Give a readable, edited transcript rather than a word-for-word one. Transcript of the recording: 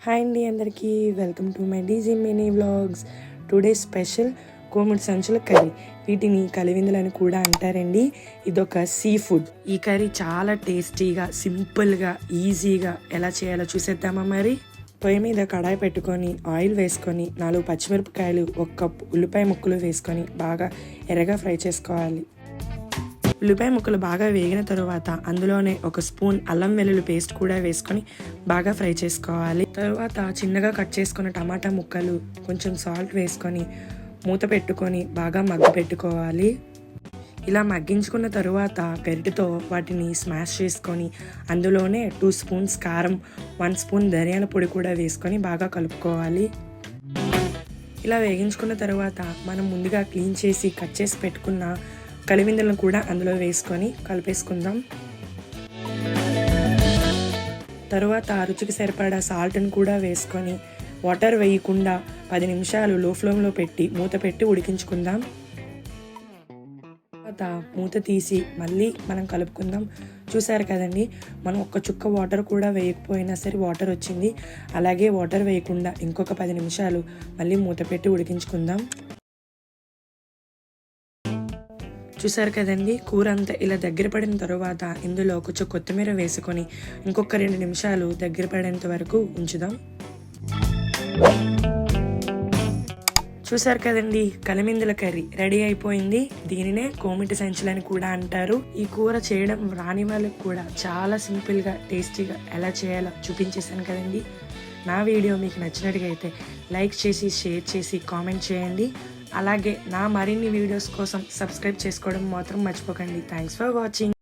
Hi అండి అందరికీ welcome to my DG mini vlogs. Today special కోమిడి సంచుల కర్రీ. వీటిని కలివిందులని కూడా అంటారండి. ఇదొక సీ ఫుడ్. ఈ కర్రీ చాలా టేస్టీగా, సింపుల్గా, ఈజీగా ఎలా చేయాలో చూసేద్దామా మరి. పొయ్యి మీద కడాయి పెట్టుకొని ఆయిల్ వేసుకొని 4 పచ్చిమిరపకాయలు, 1 కప్ ఉల్లిపాయ ముక్కలు వేసుకొని బాగా ఎర్రగా ఫ్రై చేసుకోవాలి. ఉల్లిపాయ ముక్కలు బాగా వేగిన తరువాత అందులోనే 1 స్పూన్ అల్లం వెల్లుల్లి పేస్ట్ కూడా వేసుకొని బాగా ఫ్రై చేసుకోవాలి. తరువాత చిన్నగా కట్ చేసుకున్న టమాటా ముక్కలు, కొంచెం సాల్ట్ వేసుకొని మూత పెట్టుకొని బాగా పెట్టుకోవాలి. ఇలా మగ్గించుకున్న తరువాత గరిటెతో వాటిని స్మాష్ చేసుకొని అందులోనే 2 స్పూన్స్ కారం, 1 స్పూన్ ధనియాల పొడి కూడా వేసుకొని బాగా కలుపుకోవాలి. ఇలా వేగించుకున్న తరువాత మనం ముందుగా క్లీన్ చేసి కట్ చేసి పెట్టుకున్న కలివిందులను కూడా అందులో వేసుకొని కలిపేసుకుందాం. తరువాత రుచికి సరిపడా సాల్ట్ని కూడా వేసుకొని వాటర్ వేయకుండా 10 నిమిషాలు లో ఫ్లేమ్లో పెట్టి మూత పెట్టి ఉడికించుకుందాం. తర్వాత మూత తీసి మళ్ళీ మనం కలుపుకుందాం. చూసారు కదండి, మనం 1 చుక్క వాటర్ కూడా వేయకపోయినా సరే వాటర్ వచ్చింది. అలాగే వాటర్ వేయకుండా ఇంకొక 10 నిమిషాలు మళ్ళీ మూత పెట్టి ఉడికించుకుందాం. చూసారు కదండి, కూర అంతా ఇలా దగ్గర పడిన తర్వాత ఇందులో కొంచెం కొత్తిమీర వేసుకొని ఇంకొక 2 నిమిషాలు దగ్గర పడేంత వరకు ఉంచుదాం. చూసారు కదండి, కలిమిందుల కర్రీ రెడీ అయిపోయింది. దీనినే కోమిటి సంచులని కూడా అంటారు. ఈ కూర చేయడం రాని వాళ్ళకి కూడా చాలా సింపుల్గా, టేస్టీగా ఎలా చేయాలో చూపించేశాను కదండి. నా వీడియో మీకు నచ్చినట్టుగా అయితే లైక్ చేసి, షేర్ చేసి, కామెంట్ చేయండి. అలాగే నా మరిన్ని వీడియోస్ కోసం సబ్స్క్రైబ్ చేసుకోవడం మాత్రం మర్చిపోకండి. Thanks for watching.